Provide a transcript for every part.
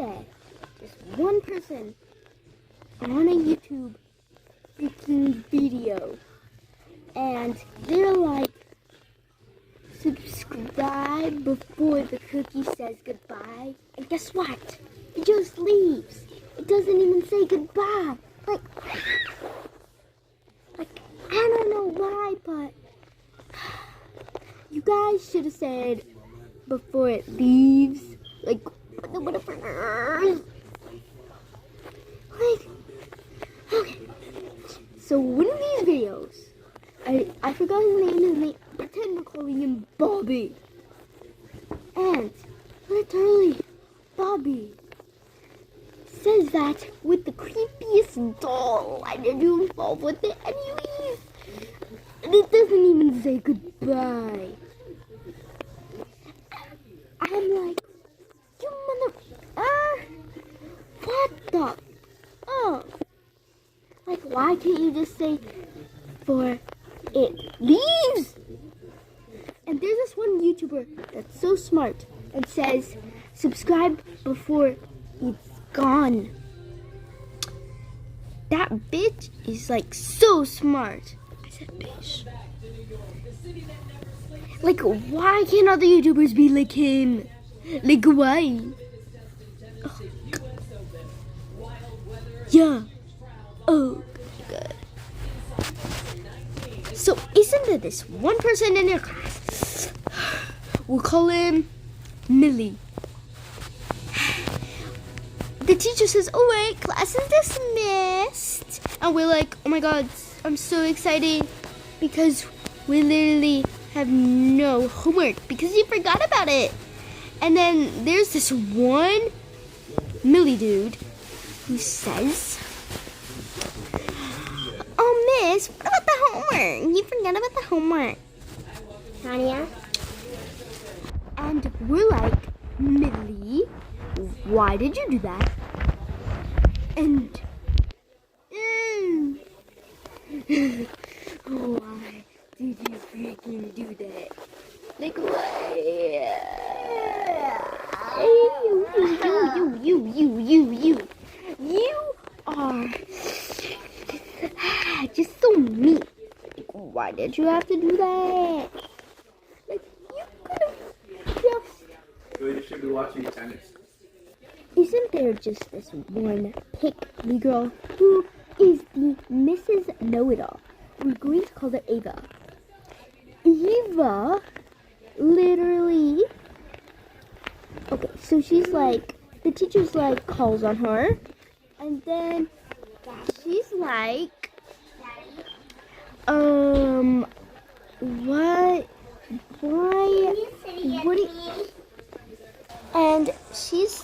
that just one person on a YouTube freaking video, and they're like, subscribe before the cookie says goodbye, and guess what? It just leaves. It doesn't even say goodbye. Like I don't know why, but you guys should have said before it leaves, like, whatever. Like, okay. So one of these videos, I forgot his name, pretend we're calling him Bobby. And literally, Bobby says that with the creepiest doll. I didn't even fall with it anyways. And it doesn't even say goodbye. I'm like, you what the? Oh. Like, why can't you just say, for it leaves? And there's this one YouTuber that's so smart and says, subscribe before it's gone. That bitch is like so smart. I said bitch. Like, why can't other YouTubers be like him? Like, why? Oh. Yeah. Oh, good. So, isn't there this one person in your class? We'll call him Millie. The teacher says, alright, class is dismissed. And we're like, oh my god, I'm so excited because we literally have no homework because you forgot about it. And then there's this one Millie dude who says, oh miss, what about the homework? You forgot about the homework. Nadia? And we're like, Millie, why did you do that? And why did you freaking do that? Like, why? You are just so mean. Like, why did you have to do that? Like, you could have just... You should be watching tennis. Isn't there just this one pick-me girl who is the Mrs. Know-It-All? We're going to call her Ava. Eva, literally, okay, so she's like, the teacher's like, calls on her, and then she's like, and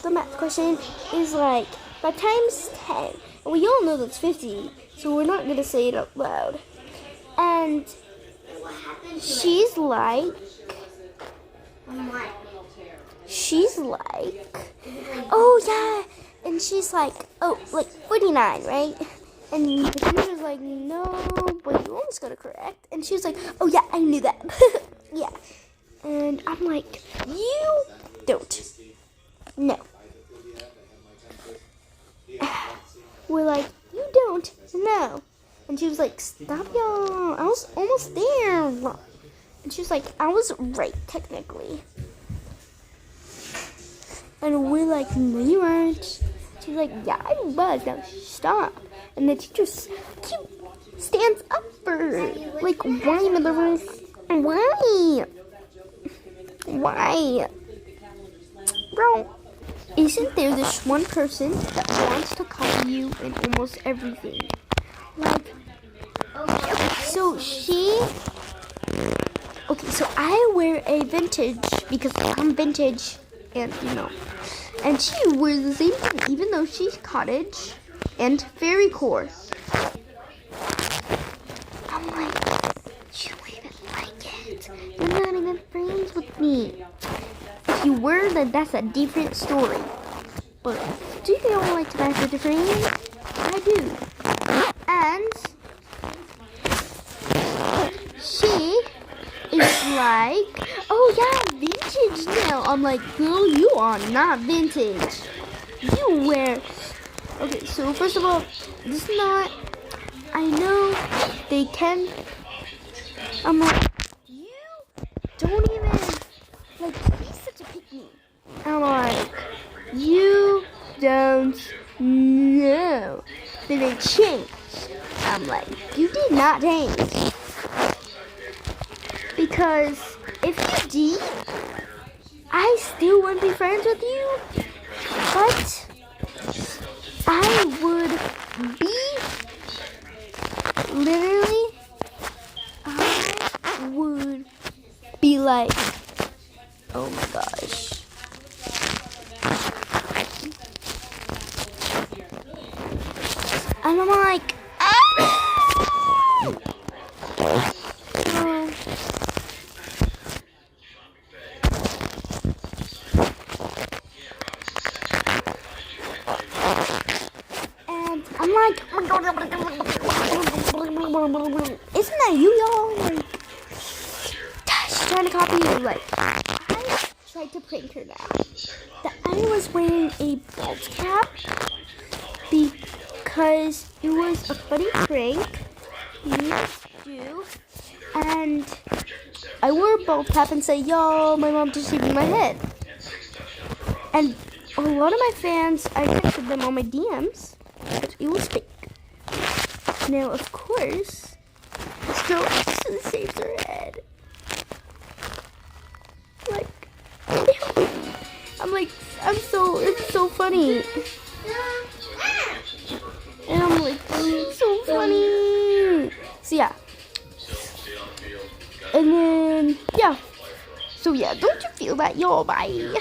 the math question is like, 5 times 10, and we all know that's 50, so we're not going to say it out loud, and she's like, oh yeah, and she's like, oh, like 49, right? And the teacher's like, no, but you almost got it correct. And she's like, oh yeah, I knew that. Yeah. And I'm like, you don't. No. We're like, you don't. No. And she was like, stop y'all. I was almost there. And she was like, I was right, technically. And we're like, no, you weren't. She's like, yeah, I was. Now stop. And the teacher stands up for her. Like, why in the room? Why? Why? Bro, isn't there this one person that wants to copy you in almost everything? Like, so I wear a vintage because I'm vintage, and you know, and she wears the same thing, even though she's cottage and very coarse. I'm like, you even like it? You're not even friends with me. If you were, then that's a different story. But do you don't like to match with your friends? I do. And she is like, oh yeah, vintage now. I'm like, girl, you are not vintage. you wear. Okay, so first of all, this is not. I know they can. I'm like, you don't even like. He's such a pick me. I'm like, you don't know that they changed. I'm like, you did not change. Because if you did, I still wouldn't be friends with you. But I would be literally, I would be like, oh my gosh. And I'm like, and I'm like, isn't that you, y'all? Like, she's trying to copy you. Like, I tried to prank her now. That I was wearing a bald cap because it was a funny prank you do, and I wore a bald cap and said, "Yo, my mom just shaved my head." And a lot of my fans, I texted them on my DMs because it was fake. Now, of course, still shaves her head. Like, I'm like, it's so funny. And I'm like, it's so funny. So yeah. And then, yeah. So yeah, don't you feel that, y'all? Bye.